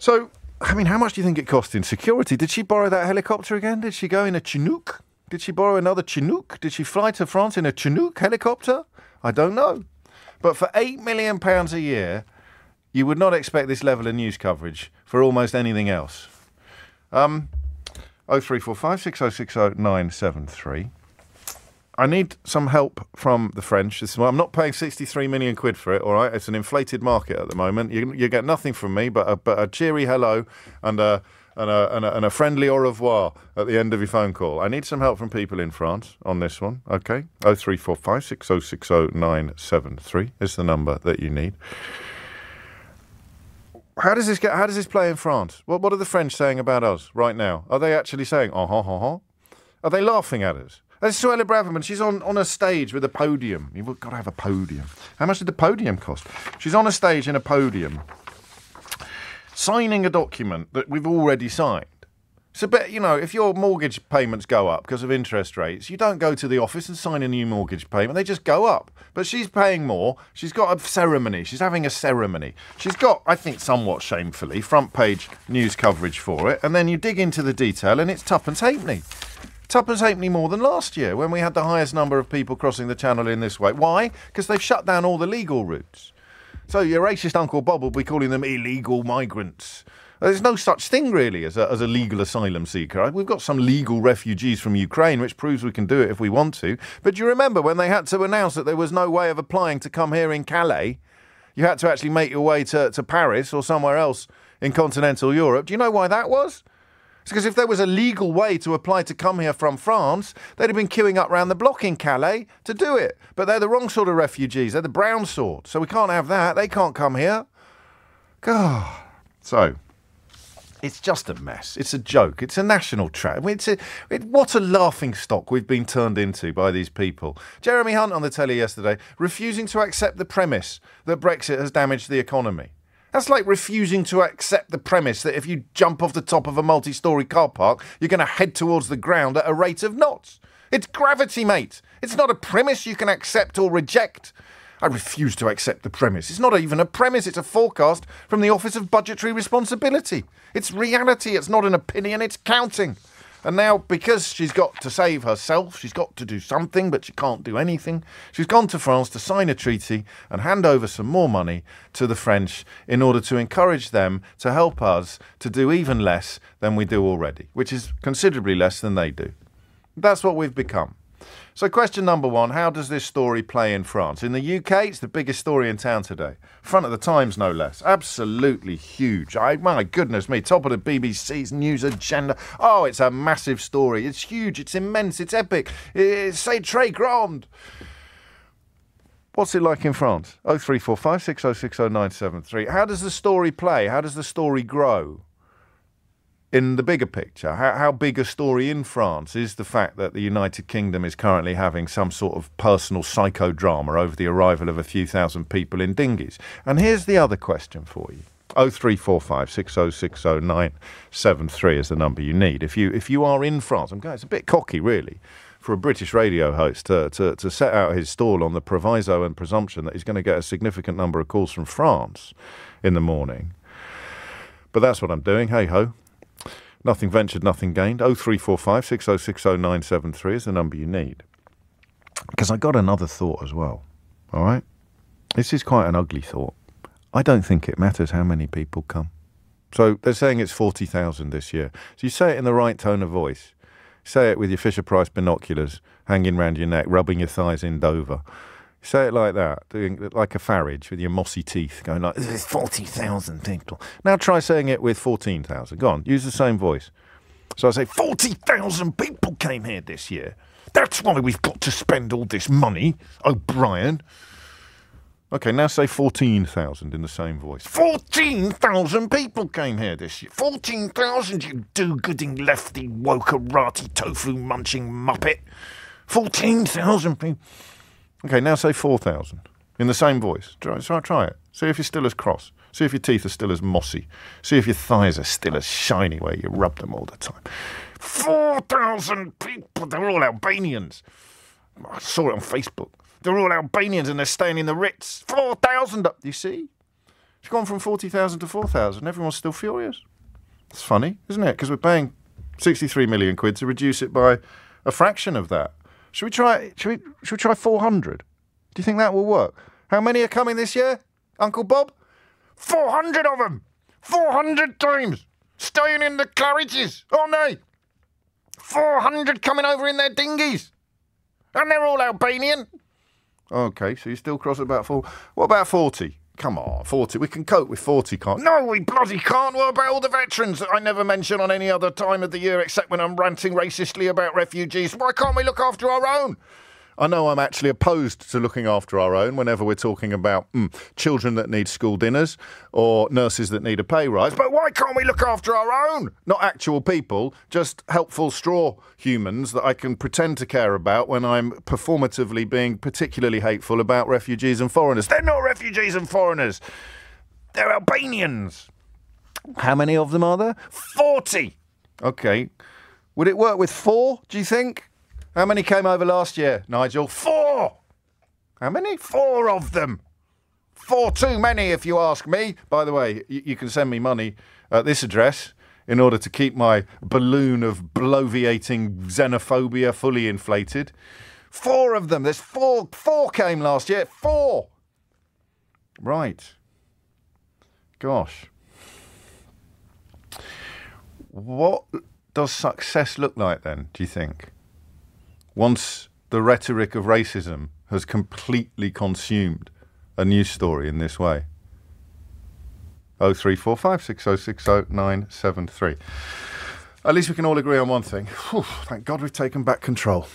So, I mean, how much do you think it cost in security? Did she borrow that helicopter again? Did she go in a Chinook? Did she borrow another Chinook? Did she fly to France in a Chinook helicopter? I don't know. But for £8 million a year, you would not expect this level of news coverage for almost anything else. 0345 6060 973. I need some help from the French. I'm not paying 63 million quid for it, all right? It's an inflated market at the moment. You get nothing from me but a cheery hello and a friendly au revoir at the end of your phone call. I need some help from people in France on this one, okay? 0345 6060 973 is the number that you need. How does this play in France? What are the French saying about us right now? Are they actually saying, Are they laughing at us? There's Suella Braverman. She's on a stage with a podium. You've got to have a podium. How much did the podium cost? She's on a stage in a podium, signing a document that we've already signed. It's a bit, if your mortgage payments go up because of interest rates, you don't go to the office and sign a new mortgage payment. They just go up. But she's paying more. She's got a ceremony. She's having a ceremony. She's got, I think somewhat shamefully, front page news coverage for it. And then you dig into the detail and it's tuppence halfpenny. Tuppence halfpenny more than last year when we had the highest number of people crossing the channel in this way. Why? Because they've shut down all the legal routes. So your racist Uncle Bob will be calling them illegal migrants. There's no such thing, really, as a legal asylum seeker. We've got some legal refugees from Ukraine, which proves we can do it if we want to. But do you remember when they had to announce that there was no way of applying to come here in Calais? You had to actually make your way to Paris or somewhere else in continental Europe. Do you know why that was? It's because if there was a legal way to apply to come here from France, they'd have been queuing up round the block in Calais to do it. But they're the wrong sort of refugees. They're the brown sort. So we can't have that. They can't come here. God. So it's just a mess. It's a joke. It's a national trap. What a laughing stock we've been turned into by these people. Jeremy Hunt on the telly yesterday, refusing to accept the premise that Brexit has damaged the economy. That's like refusing to accept the premise that if you jump off the top of a multi-storey car park, you're going to head towards the ground at a rate of knots. It's gravity, mate. It's not a premise you can accept or reject. I refuse to accept the premise. It's not even a premise. It's a forecast from the Office of Budgetary Responsibility. It's reality. It's not an opinion. It's counting. And now, because she's got to save herself, she's got to do something, but she can't do anything. She's gone to France to sign a treaty and hand over some more money to the French in order to encourage them to help us to do even less than we do already, which is considerably less than they do. That's what we've become. So question number one, how does this story play in France? In the UK, it's the biggest story in town today. Front of the Times, no less. Absolutely huge. My goodness me, top of the BBC's news agenda. Oh, it's a massive story. It's huge. It's immense. It's epic. It's très grand. What's it like in France? 0345 6060 973. How does the story play? How does the story grow? In the bigger picture, how big a story in France is the fact that the United Kingdom is currently having some sort of personal psychodrama over the arrival of a few thousand people in dinghies? And here's the other question for you. 0345 6060 973 is the number you need. If you are in France, it's a bit cocky, really, for a British radio host to set out his stall on the proviso and presumption that he's going to get a significant number of calls from France in the morning. But that's what I'm doing. Hey-ho. Nothing ventured, nothing gained. 0345 6060 973 is the number you need. Because I got another thought as well. All right? This is quite an ugly thought. I don't think it matters how many people come. So they're saying it's 40,000 this year. So you say it in the right tone of voice. Say it with your Fisher-Price binoculars hanging round your neck, rubbing your thighs in Dover. Say it like that, doing like a Farage with your mossy teeth, going like, there's 40,000 people. Now try saying it with 14,000. Go on, use the same voice. So I say, 40,000 people came here this year. That's why we've got to spend all this money, O'Brien. Okay, now say 14,000 in the same voice. 14,000 people came here this year. 14,000, you do-gooding lefty wokerati tofu munching muppet. 14,000 people. Okay, now say 4,000 in the same voice. Try it. See if you're still as cross. See if your teeth are still as mossy. See if your thighs are still as shiny where you rub them all the time. 4,000 people. They're all Albanians. I saw it on Facebook. They're all Albanians and they're staying in the Ritz. 4,000. You see? It's gone from 40,000 to 4,000. Everyone's still furious. It's funny, isn't it? Because we're paying 63 million quid to reduce it by a fraction of that. Should we try 400? Do you think that will work? How many are coming this year, Uncle Bob? 400 of them! 400 times! Staying in the Claridges, aren't they? 400 coming over in their dinghies. And they're all Albanian. OK, so you still cross about 4. What about 40? Come on, 40. We can cope with 40, can't we? No, we bloody can't. What about all the veterans that I never mention on any other time of the year except when I'm ranting racistly about refugees? Why can't we look after our own? I know I'm actually opposed to looking after our own whenever we're talking about children that need school dinners or nurses that need a pay rise. But why can't we look after our own? Not actual people, just helpful straw humans that I can pretend to care about when I'm performatively being particularly hateful about refugees and foreigners. They're not refugees and foreigners. They're Albanians. How many of them are there? 40. OK. Would it work with 4, do you think? How many came over last year, Nigel? 4! How many? 4 of them. 4 too many, if you ask me. By the way, you can send me money at this address in order to keep my balloon of bloviating xenophobia fully inflated. 4 of them. There's 4. 4 came last year. 4! Right. Gosh. What does success look like then, do you think? Once the rhetoric of racism has completely consumed a news story in this way. 0345 6060 973. At least we can all agree on one thing. Whew, thank God we've taken back control.